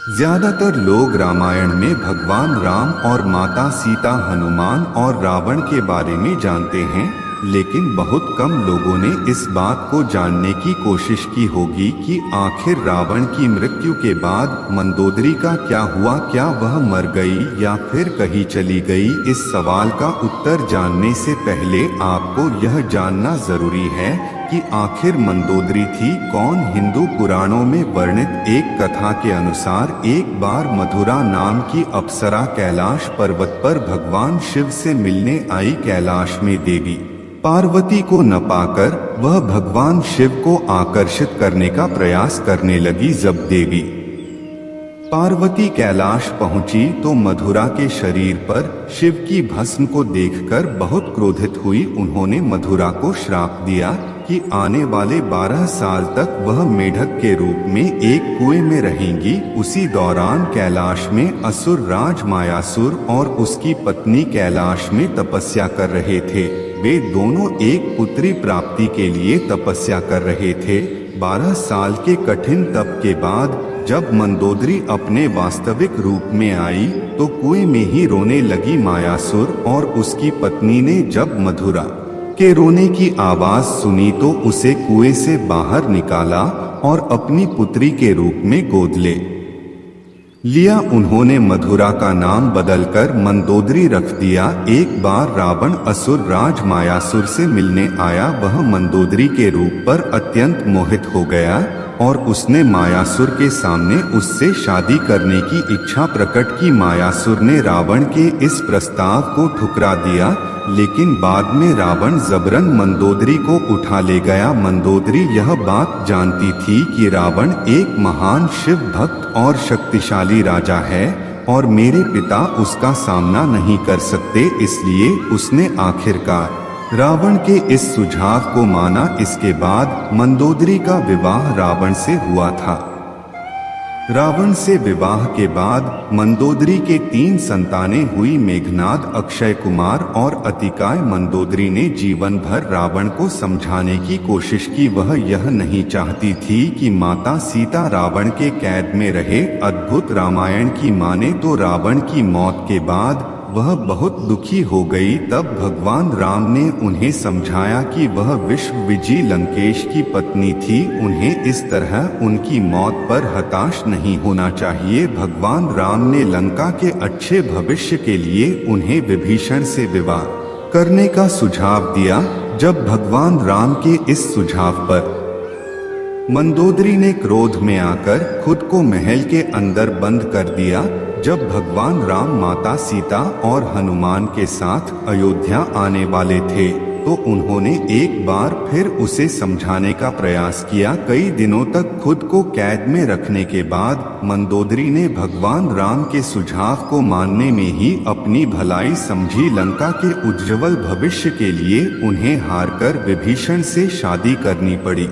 ज्यादातर लोग रामायण में भगवान राम और माता सीता, हनुमान और रावण के बारे में जानते हैं, लेकिन बहुत कम लोगों ने इस बात को जानने की कोशिश की होगी कि आखिर रावण की मृत्यु के बाद मंदोदरी का क्या हुआ। क्या वह मर गई या फिर कहीं चली गई? इस सवाल का उत्तर जानने से पहले आपको यह जानना जरूरी है कि आखिर मंदोदरी थी कौन। हिंदू पुराणों में वर्णित एक कथा के अनुसार एक बार मधुरा नाम की अप्सरा कैलाश पर्वत पर भगवान शिव से मिलने आई। कैलाश में देवी पार्वती को न पाकर वह भगवान शिव को आकर्षित करने का प्रयास करने लगी। जब देवी पार्वती कैलाश पहुंची तो मधुरा के शरीर पर शिव की भस्म को देखकर बहुत क्रोधित हुई। उन्होंने मधुरा को श्राप दिया कि आने वाले 12 साल तक वह मेढक के रूप में एक कुएं में रहेंगी। उसी दौरान कैलाश में असुर राज मायासुर और उसकी पत्नी कैलाश में तपस्या कर रहे थे। वे दोनों एक पुत्री प्राप्ति के लिए तपस्या कर रहे थे। 12 साल के कठिन तप के बाद जब मंदोदरी अपने वास्तविक रूप में आई तो कुएं में ही रोने लगी। मायासुर और उसकी पत्नी ने जब मधुरा के रोने की आवाज सुनी तो उसे कुएं से बाहर निकाला और अपनी पुत्री के रूप में गोद ले लिया। उन्होंने मधुरा का नाम बदलकर मंदोदरी रख दिया। एक बार रावण असुर राज मायासुर से मिलने आया। वह मंदोदरी के रूप पर अत्यंत मोहित हो गया और उसने मायासुर के सामने उससे शादी करने की इच्छा प्रकट की। मायासुर ने रावण के इस प्रस्ताव को ठुकरा दिया, लेकिन बाद में रावण जबरन मंदोदरी को उठा ले गया। मंदोदरी यह बात जानती थी कि रावण एक महान शिव भक्त और शक्तिशाली राजा है और मेरे पिता उसका सामना नहीं कर सकते, इसलिए उसने आखिरकार रावण के इस सुझाव को माना। इसके बाद मंदोदरी का विवाह रावण से हुआ था। रावण से विवाह के बाद मंदोदरी के 3 संतानें हुई, मेघनाद, अक्षय कुमार और अतिकाय। मंदोदरी ने जीवन भर रावण को समझाने की कोशिश की। वह यह नहीं चाहती थी कि माता सीता रावण के कैद में रहे। अद्भुत रामायण की माने तो रावण की मौत के बाद वह बहुत दुखी हो गई। तब भगवान राम ने उन्हें समझाया कि वह विश्व विजयी लंकेश की पत्नी थी। उन्हें इस तरह उनकी मौत पर हताश नहीं होना चाहिए। भगवान राम ने लंका के अच्छे भविष्य के लिए उन्हें विभीषण से विवाह करने का सुझाव दिया। जब भगवान राम के इस सुझाव पर मंदोदरी ने क्रोध में आकर खुद को महल के अंदर बंद कर दिया। जब भगवान राम माता सीता और हनुमान के साथ अयोध्या आने वाले थे तो उन्होंने एक बार फिर उसे समझाने का प्रयास किया। कई दिनों तक खुद को कैद में रखने के बाद मंदोदरी ने भगवान राम के सुझाव को मानने में ही अपनी भलाई समझी। लंका के उज्जवल भविष्य के लिए उन्हें हारकर विभीषण से शादी करनी पड़ी।